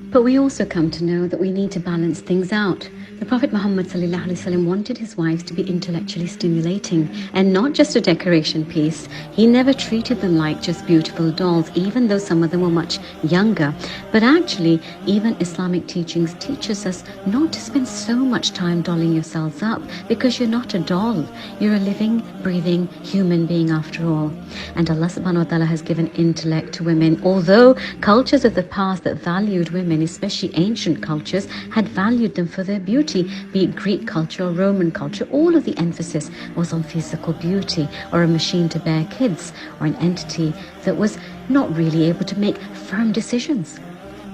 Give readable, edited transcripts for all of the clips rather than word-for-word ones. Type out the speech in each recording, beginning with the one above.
But we also come to know that we need to balance things out. The Prophet Muhammad ﷺ wanted his wives to be intellectually stimulating and not just a decoration piece. He never treated them like just beautiful dolls, even though some of them were much younger. But actually, even Islamic teachings teaches us not to spend so much time dolling yourselves up, because you're not a doll. You're a living, breathing human being after all. And Allah SWT has given intellect to women, although cultures of the past that valued women, especially ancient cultures, had valued them for their beauty. Be it Greek culture or Roman culture, all of the emphasis was on physical beauty, or a machine to bear kids, or an entity that was not really able to make firm decisions.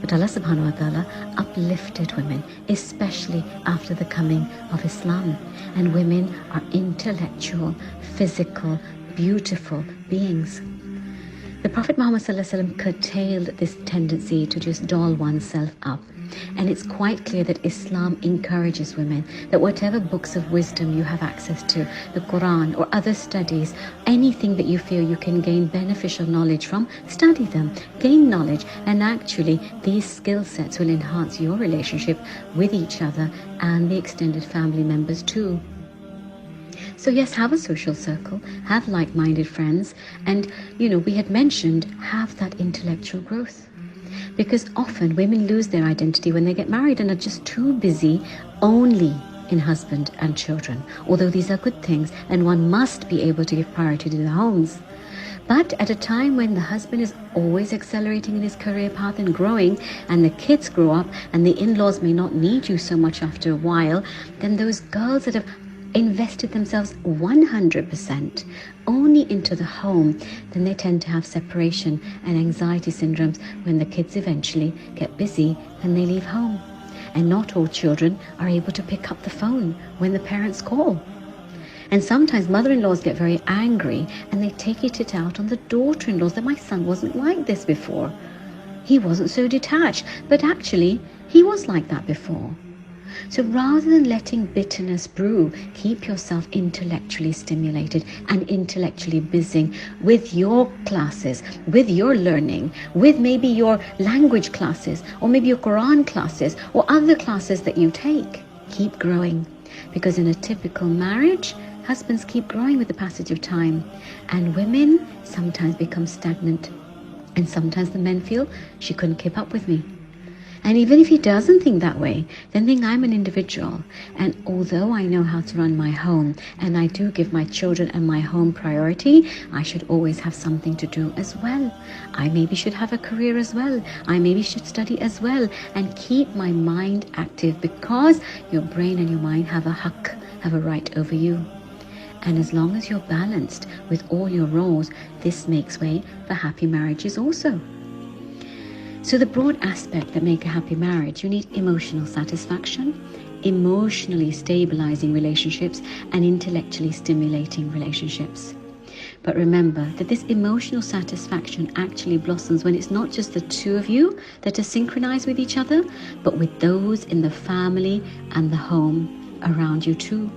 But Allah SWT uplifted women, especially after the coming of Islam. And women are intellectual, physical, beautiful beings. The Prophet Muhammad ﷺ curtailed this tendency to just doll oneself up. And it's quite clear that Islam encourages women that whatever books of wisdom you have access to, the Quran or other studies, anything that you feel you can gain beneficial knowledge from, study them, gain knowledge, and actually these skill sets will enhance your relationship with each other and the extended family members too. So yes, have a social circle, have like-minded friends, and we had mentioned, have that intellectual growth. Because often women lose their identity when they get married and are just too busy only in husband and children. Although these are good things and one must be able to give priority to their homes. But at a time when the husband is always accelerating in his career path and growing, and the kids grow up and the in-laws may not need you so much after a while, then those girls that have invested themselves 100% only into the home, then they tend to have separation and anxiety syndromes when the kids eventually get busy and they leave home. And not all children are able to pick up the phone when the parents call. And sometimes mother-in-laws get very angry and they take it out on the daughter-in-laws that my son wasn't like this before. He wasn't so detached, but actually he was like that before. So rather than letting bitterness brew, keep yourself intellectually stimulated and intellectually busy with your classes, with your learning, with maybe your language classes, or maybe your Quran classes, or other classes that you take. Keep growing, because in a typical marriage, husbands keep growing with the passage of time, and women sometimes become stagnant, and sometimes the men feel, she couldn't keep up with me. And even if he doesn't think that way, then think I'm an individual. And although I know how to run my home, and I do give my children and my home priority, I should always have something to do as well. I maybe should have a career as well. I maybe should study as well, and keep my mind active, because your brain and your mind have a haqq, have a right over you. And as long as you're balanced with all your roles, this makes way for happy marriages also. So the broad aspect that make a happy marriage, you need emotional satisfaction, emotionally stabilizing relationships, and intellectually stimulating relationships. But remember that this emotional satisfaction actually blossoms when it's not just the two of you that are synchronized with each other, but with those in the family and the home around you too.